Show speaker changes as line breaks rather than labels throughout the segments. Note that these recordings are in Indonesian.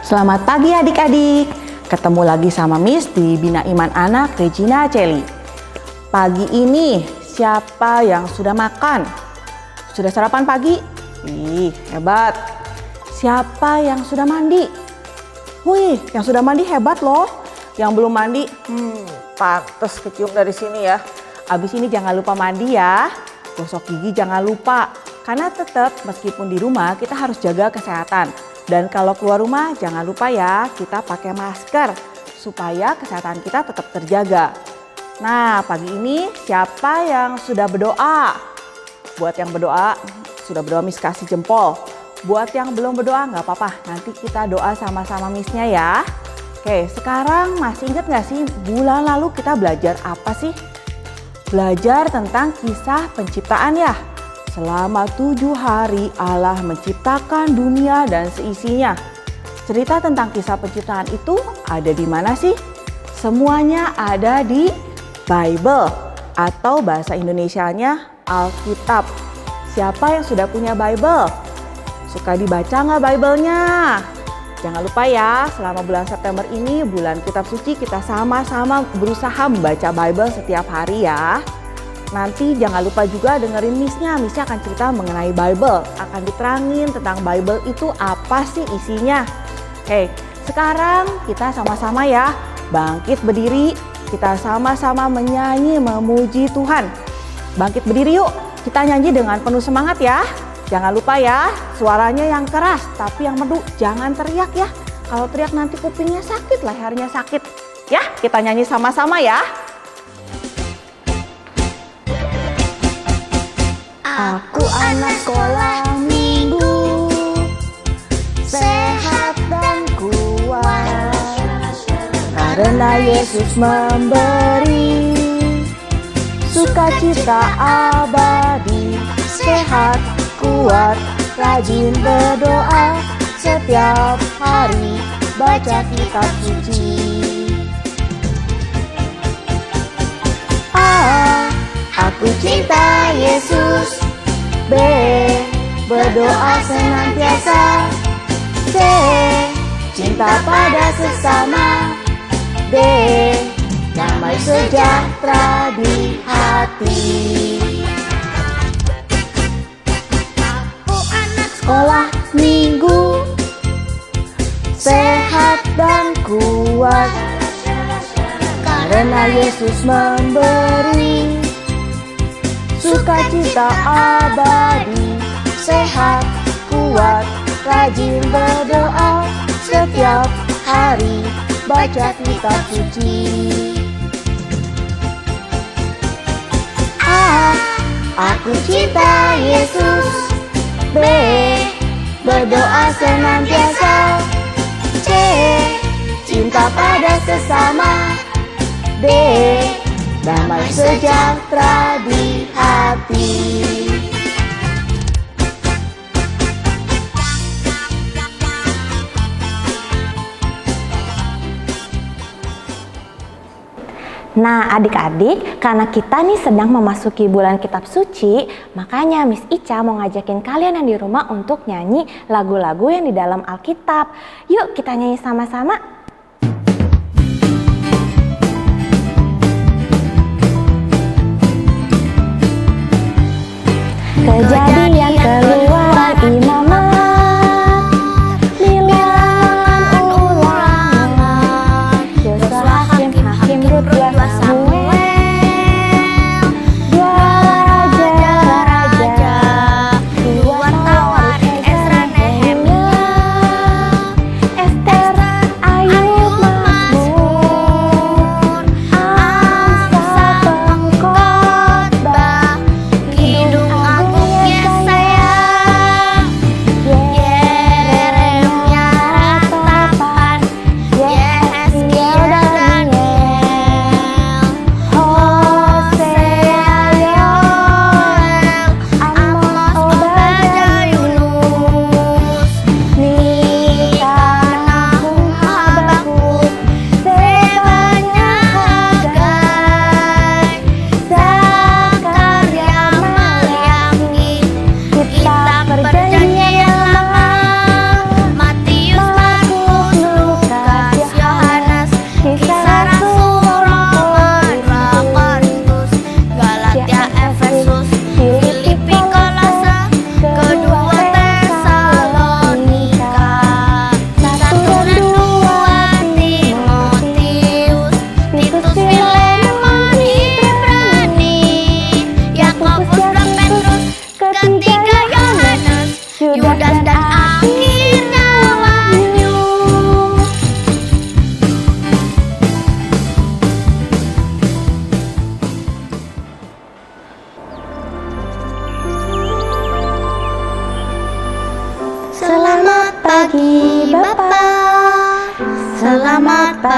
Selamat pagi adik-adik. Ketemu lagi sama Miss di Bina Iman Anak Regina Celi. Pagi ini siapa yang sudah makan? Sudah sarapan pagi? Ih, hebat. Siapa yang sudah mandi? Wih, yang sudah mandi hebat loh. Yang belum mandi, pantes kecium dari sini ya. Abis ini jangan lupa mandi ya. Gosok gigi jangan lupa. Karena tetap meskipun di rumah kita harus jaga kesehatan. Dan kalau keluar rumah jangan lupa ya kita pakai masker supaya kesehatan kita tetap terjaga. Nah, pagi ini siapa yang sudah berdoa? Buat yang berdoa, sudah berdoa Miss kasih jempol. Buat yang belum berdoa nggak apa-apa, nanti kita doa sama-sama Missnya ya. Oke, sekarang masih ingat nggak sih bulan lalu kita belajar apa sih? Belajar tentang kisah penciptaan ya. Selama 7 hari Allah menciptakan dunia dan seisinya. Cerita tentang kisah penciptaan itu ada di mana sih? Semuanya ada di Bible atau bahasa Indonesianya Alkitab. Siapa yang sudah punya Bible? Suka dibaca nggak Bible-nya? Jangan lupa ya, selama bulan September ini, bulan kitab suci, kita sama-sama berusaha membaca Bible setiap hari ya. Nanti jangan lupa juga dengerin Missnya akan cerita mengenai Bible. Akan diterangin tentang Bible itu apa sih isinya. Oke, sekarang kita sama-sama ya bangkit berdiri. Kita sama-sama menyanyi memuji Tuhan. Bangkit berdiri yuk, kita nyanyi dengan penuh semangat ya. Jangan lupa ya, suaranya yang keras tapi yang merdu, jangan teriak ya. Kalau teriak nanti kupingnya sakit, lehernya sakit. Ya, kita nyanyi sama-sama ya. Aku anak sekolah minggu, sehat dan kuat, karena Yesus memberi sukacita abadi. Sehat, kuat, rajin berdoa, setiap hari baca kitab suci. A, aku cinta Yesus. B, berdoa senantiasa. C, cinta pada sesama. D, damai sejahtera di hati. Aku anak sekolah minggu, sehat dan kuat, karena Yesus memberi sukacita abadi. Sehat, kuat, rajin berdoa, setiap hari baca kitab suci. A, aku cinta Yesus. B, berdoa senantiasa. C, cinta pada sesama. D, damai sejahtera di hati.
Nah adik-adik, karena kita nih sedang memasuki bulan kitab suci, makanya Miss Ica mau ngajakin kalian yang di rumah untuk nyanyi lagu-lagu yang di dalam Alkitab. Yuk kita nyanyi sama-sama. Kejadian, Keluaran, Imamat, Bilangan, Ulangan, Yosua, Hakim, Rut, Samuel, 2 raja, 2 Tawarik, Ezra, Nehemia, Ester, Ayub, Mazmur, Amsal, Pengkhotbah, Kidung Agung, Yesaya, Yeremia, Ratapan, Yehezkiel, Daniel,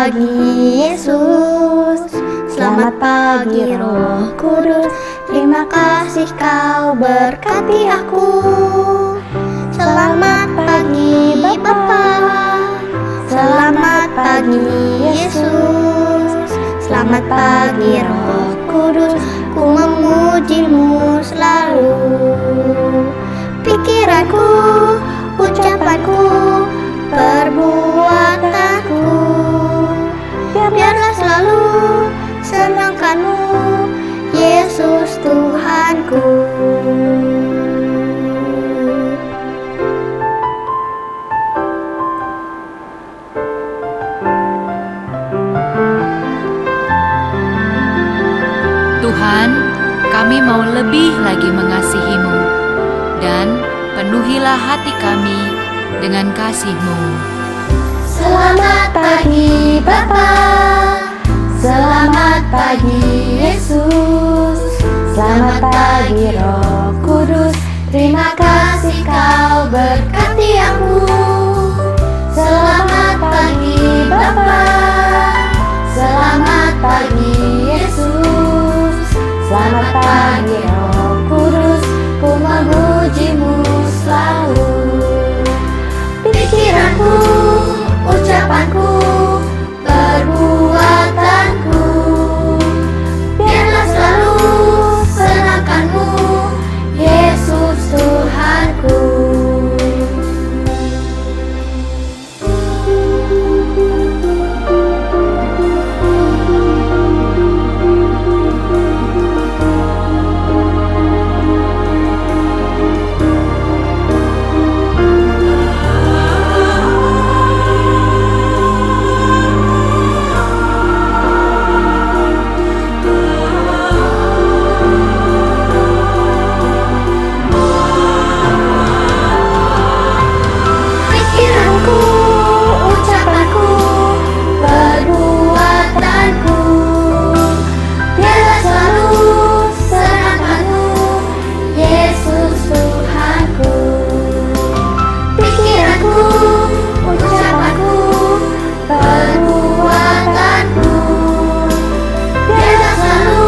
pagi Yesus, selamat pagi Roh Kudus. Terima kasih kau berkati aku. Selamat pagi Bapa, selamat pagi Yesus, selamat pagi Roh Kudus. Ku memujimu selalu. Pikiranku, ucapanku, perbuatanku, biarlah selalu senangkanmu, Yesus Tuhanku.
Tuhan, kami mau lebih lagi mengasihi-Mu, dan penuhilah hati kami dengan kasih-Mu.
Selamat pagi Bapa, selamat pagi Yesus, selamat pagi Roh Kudus. Terima kasih kau berkati aku. Selamat pagi Bapa, selamat pagi Yesus, selamat pagi Roh Kudus. Ku memujimu selalu. Pikiranku, ucapanku, perbuatanku, biarlah selalu senangkanmu, Yesus Tuhanku. Pikiranku, ucapanku, perbuatanku, biarlah selalu senangkanmu, Yesus Tuhanku. Pikiranku, ucapanku, perbuatanku, biarlah selalu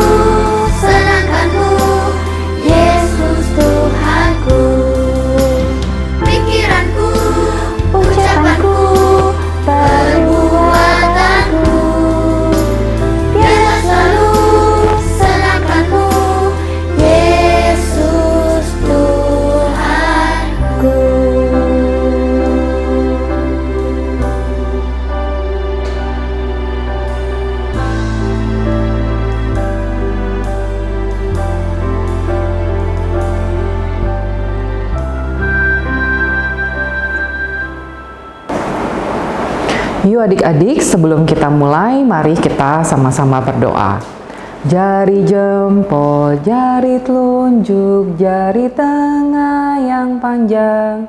senangkanmu, Yesus Tuhanku. Pikiranku, ucapanku, perbuatanku, biarlah selalu senangkanmu, Yesus Tuhanku.
Yuk adik-adik, sebelum kita mulai, mari kita sama-sama berdoa. Jari jempol, jari telunjuk, jari tengah yang panjang,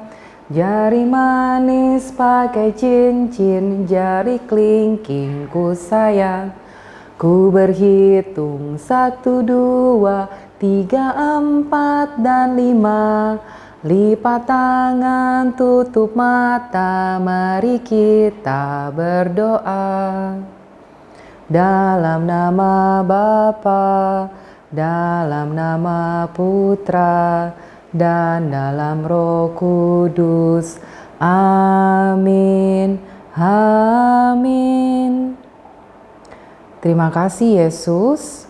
jari manis pakai cincin, jari kelingking ku sayang. Ku berhitung 1, 2, 3, 4, dan 5. Lipat tangan, tutup mata, mari kita berdoa. Dalam nama Bapa, dalam nama Putra, dan dalam Roh Kudus. Amin. Amin. Terima kasih Yesus.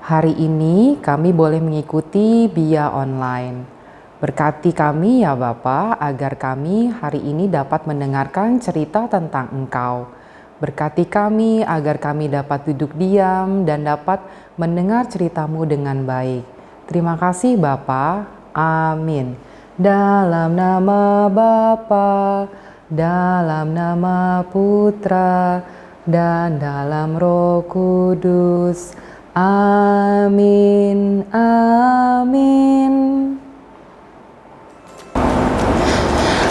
Hari ini kami boleh mengikuti via online. Berkati kami ya Bapa, agar kami hari ini dapat mendengarkan cerita tentang Engkau. Berkati kami agar kami dapat duduk diam dan dapat mendengar cerita-Mu dengan baik. Terima kasih Bapa. Amin. Dalam nama Bapa, dalam nama Putra, dan dalam Roh Kudus. Amin. Amin.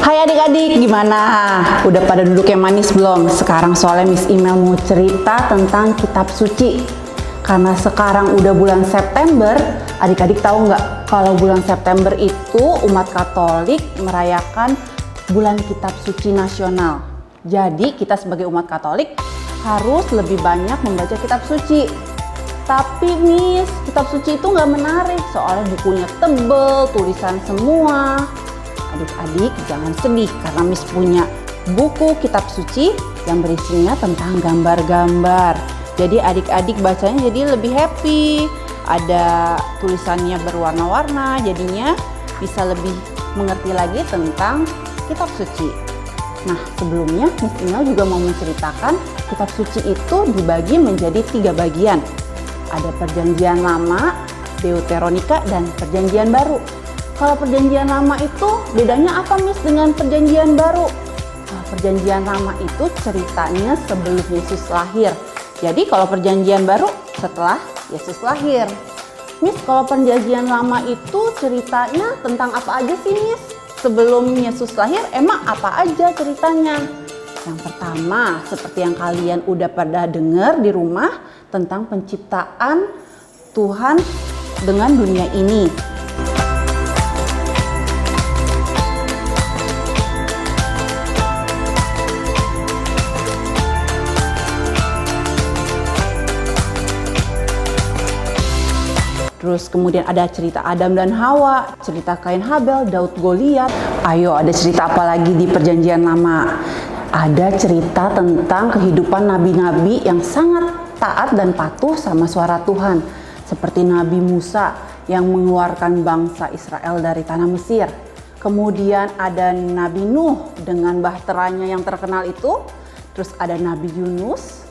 Hai adik-adik, gimana? Udah pada duduk yang manis belum? Sekarang soalnya Miss Imel mau cerita tentang kitab suci. Karena sekarang udah bulan September, adik-adik tahu nggak kalau bulan September itu umat Katolik merayakan bulan kitab suci nasional. Jadi kita sebagai umat Katolik harus lebih banyak membaca kitab suci. Tapi Miss, kitab suci itu nggak menarik soalnya bukunya tebel, tulisan semua. Adik-adik jangan sedih karena Miss punya buku kitab suci yang berisinya tentang gambar-gambar. Jadi adik-adik bacanya jadi lebih happy. Ada tulisannya berwarna-warna, jadinya bisa lebih mengerti lagi tentang kitab suci. Nah, sebelumnya Miss Inel juga mau menceritakan kitab suci itu dibagi menjadi 3 bagian. Ada perjanjian lama, Deuteronika, dan perjanjian baru. Kalau perjanjian lama itu bedanya apa Miss dengan perjanjian baru? Kalau perjanjian lama itu ceritanya sebelum Yesus lahir. Jadi kalau perjanjian baru setelah Yesus lahir. Miss, kalau perjanjian lama itu ceritanya tentang apa aja sih Miss? Sebelum Yesus lahir emang apa aja ceritanya? Yang pertama, seperti yang kalian udah pada dengar di rumah tentang penciptaan Tuhan dengan dunia ini. Terus kemudian ada cerita Adam dan Hawa, cerita Kain Habel, Daud Goliat. Ayo, ada cerita apa lagi di perjanjian lama? Ada cerita tentang kehidupan nabi-nabi yang sangat taat dan patuh sama suara Tuhan. Seperti Nabi Musa yang mengeluarkan bangsa Israel dari tanah Mesir. Kemudian ada Nabi Nuh dengan bahteranya yang terkenal itu. Terus ada Nabi Yunus.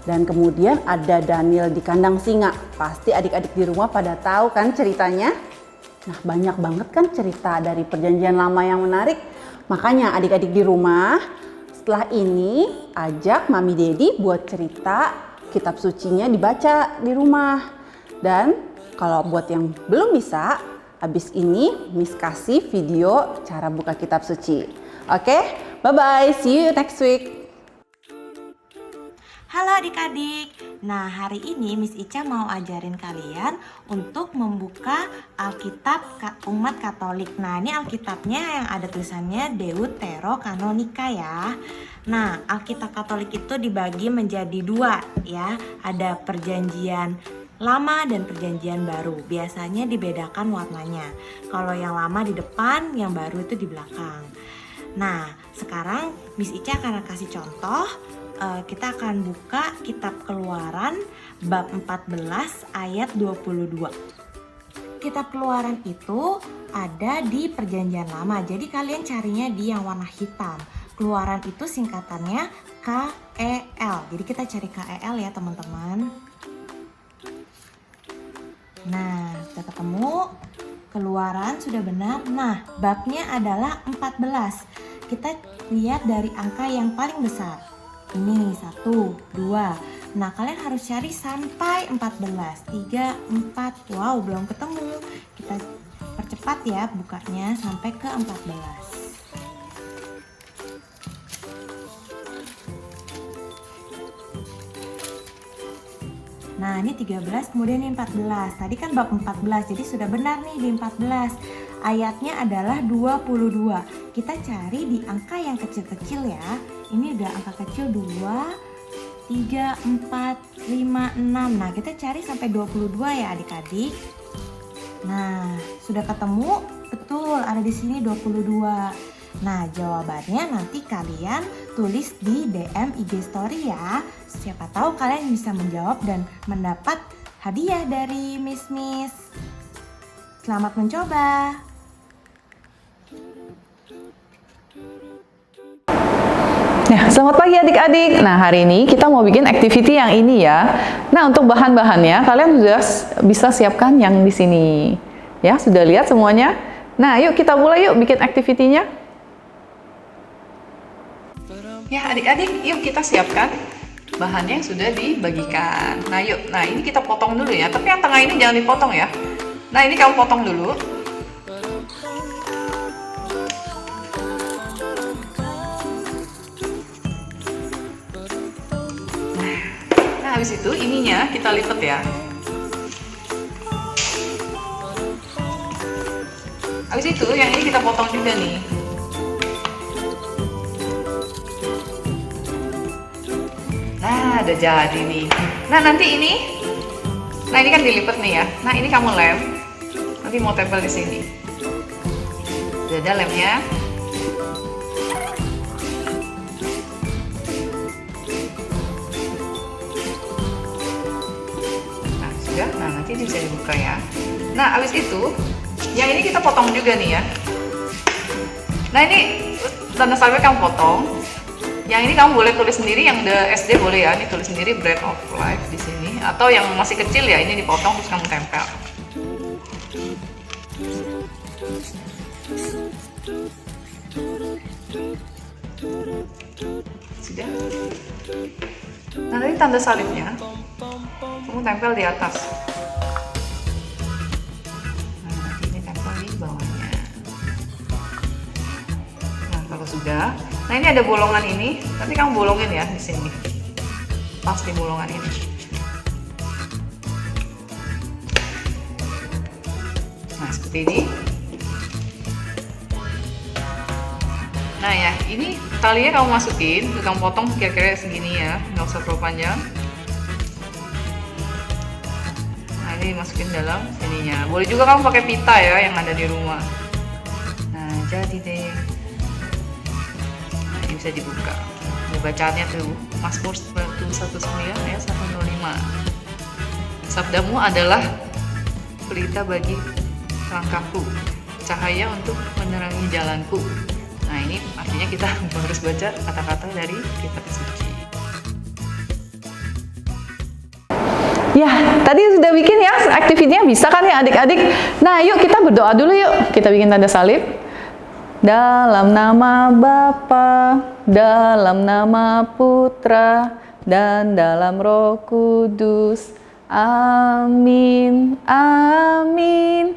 Dan kemudian ada Daniel di kandang singa. Pasti adik-adik di rumah pada tahu kan ceritanya? Nah, banyak banget kan cerita dari perjanjian lama yang menarik. Makanya adik-adik di rumah, setelah ini ajak Mami Dedi buat cerita kitab sucinya dibaca di rumah. Dan kalau buat yang belum bisa, habis ini Miss kasih video cara buka kitab suci. Oke, bye-bye, see you next week.
Halo adik-adik, nah hari ini Miss Ica mau ajarin kalian untuk membuka Alkitab umat Katolik. Nah ini Alkitabnya yang ada tulisannya Deuterokanonika ya. Nah Alkitab Katolik itu dibagi menjadi 2 ya, ada perjanjian lama dan perjanjian baru. Biasanya dibedakan warnanya. Kalau yang lama di depan, yang baru itu di belakang. Nah sekarang Miss Ica akan kasih contoh. Kita akan buka kitab Keluaran bab 14 ayat 22. Kitab Keluaran itu ada di perjanjian lama. Jadi kalian carinya di yang warna hitam. Keluaran itu singkatannya KEL. Jadi kita cari KEL ya teman-teman. Nah, sudah ketemu. Keluaran sudah benar. Nah, babnya adalah 14. Kita lihat dari angka yang paling besar. Ini 1, 2. Nah kalian harus cari sampai 14. 3, 4. Wow belum ketemu. Kita percepat ya bukanya sampai ke 14. Nah ini 13 kemudian ini 14. Tadi kan bab 14 jadi sudah benar nih di 14. Ayatnya adalah 22. Kita cari di angka yang kecil-kecil ya. Ini udah angka kecil 2, 3, 4, 5, 6. Nah kita cari sampai 22 ya adik-adik. Nah sudah ketemu? Betul ada di sini 22. Nah jawabannya nanti kalian tulis di DM IG Story ya. Siapa tahu kalian bisa menjawab dan mendapat hadiah dari Miss. Selamat mencoba.
Nah, selamat pagi adik-adik. Nah, hari ini kita mau bikin activity yang ini ya. Nah, untuk bahan-bahannya kalian sudah bisa siapkan yang di sini. Ya, sudah lihat semuanya? Nah, yuk kita mulai yuk bikin activity-nya. Ya, adik-adik, yuk kita siapkan bahannya yang sudah dibagikan. Nah, yuk. Nah, ini kita potong dulu ya. Tapi yang tengah ini jangan dipotong ya. Nah, ini kamu potong dulu. Habis itu ininya kita lipat ya. Habis itu yang ini kita potong juga nih. Nah Nah, udah jadi nih. Nah, nanti ini kan dilipat nih ya. Nah, ini kamu lem. Nanti mau tempel di sini. Udah ada lemnya. Nah, sudah. Nah, nanti ini bisa dibuka ya. Nah, abis itu, yang ini kita potong juga nih ya. Nah, ini tanda salibnya kamu potong. Yang ini kamu boleh tulis sendiri, yang udah SD boleh ya. Ini tulis sendiri Bread of Life di sini. Atau yang masih kecil ya, ini dipotong terus kamu tempel. Sudah. Nah, ini tanda salibnya. Kamu tempel di atas. Nah, nanti ini tempel di bawahnya. Nah, kalau sudah. Nah, ini ada bolongan ini, nanti kamu bolongin ya di sini. Pas di bolongan ini. Nah, seperti ini. Nah ya, ini talinya kamu masukin, kamu potong kira-kira segini ya, nggak usah terlalu panjang. Nah, ini masukin dalam sininya. Boleh juga kamu pakai pita ya yang ada di rumah. Nah, jadi deh. Bisa dibuka. Bacaannya tuh Mazmur 119 ayat 105. Sabdamu adalah pelita bagi langkahku, cahaya untuk menerangi jalanku. Nah, ini artinya kita harus baca kata-kata dari kitab suci. Ya, tadi sudah bikin ya aktivitinya, bisa kan ya adik-adik? Nah, yuk kita berdoa dulu yuk. Kita bikin tanda salib. Dalam nama Bapa, dalam nama Putra, dan dalam Roh Kudus. Amin. Amin.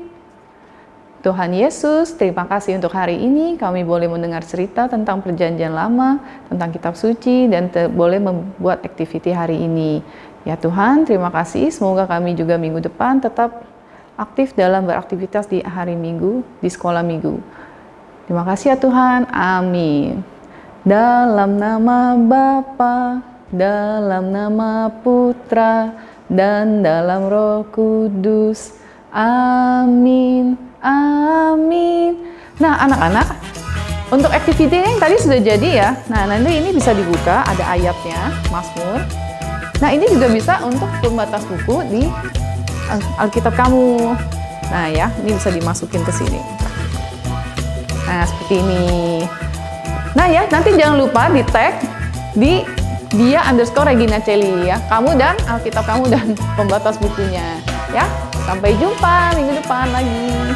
Tuhan Yesus, terima kasih untuk hari ini. Kami boleh mendengar cerita tentang perjanjian lama, tentang kitab suci, dan boleh membuat aktiviti hari ini. Ya Tuhan, terima kasih. Semoga kami juga minggu depan tetap aktif dalam beraktivitas di hari Minggu, di sekolah Minggu. Terima kasih ya Tuhan. Amin. Dalam nama Bapa, dalam nama Putra, dan dalam Roh Kudus. Amin. Amin. Nah, anak-anak, untuk aktiviti yang tadi sudah jadi ya. Nah, nanti ini bisa dibuka, ada ayatnya, Mazmur. Nah, ini juga bisa untuk pembatas buku di Alkitab kamu. Nah ya, ini bisa dimasukin ke sini. Nah, seperti ini. Nah ya, nanti jangan lupa di tag di dia_Regina Celly ya. Kamu dan Alkitab kamu dan pembatas bukunya. Ya, sampai jumpa minggu depan lagi.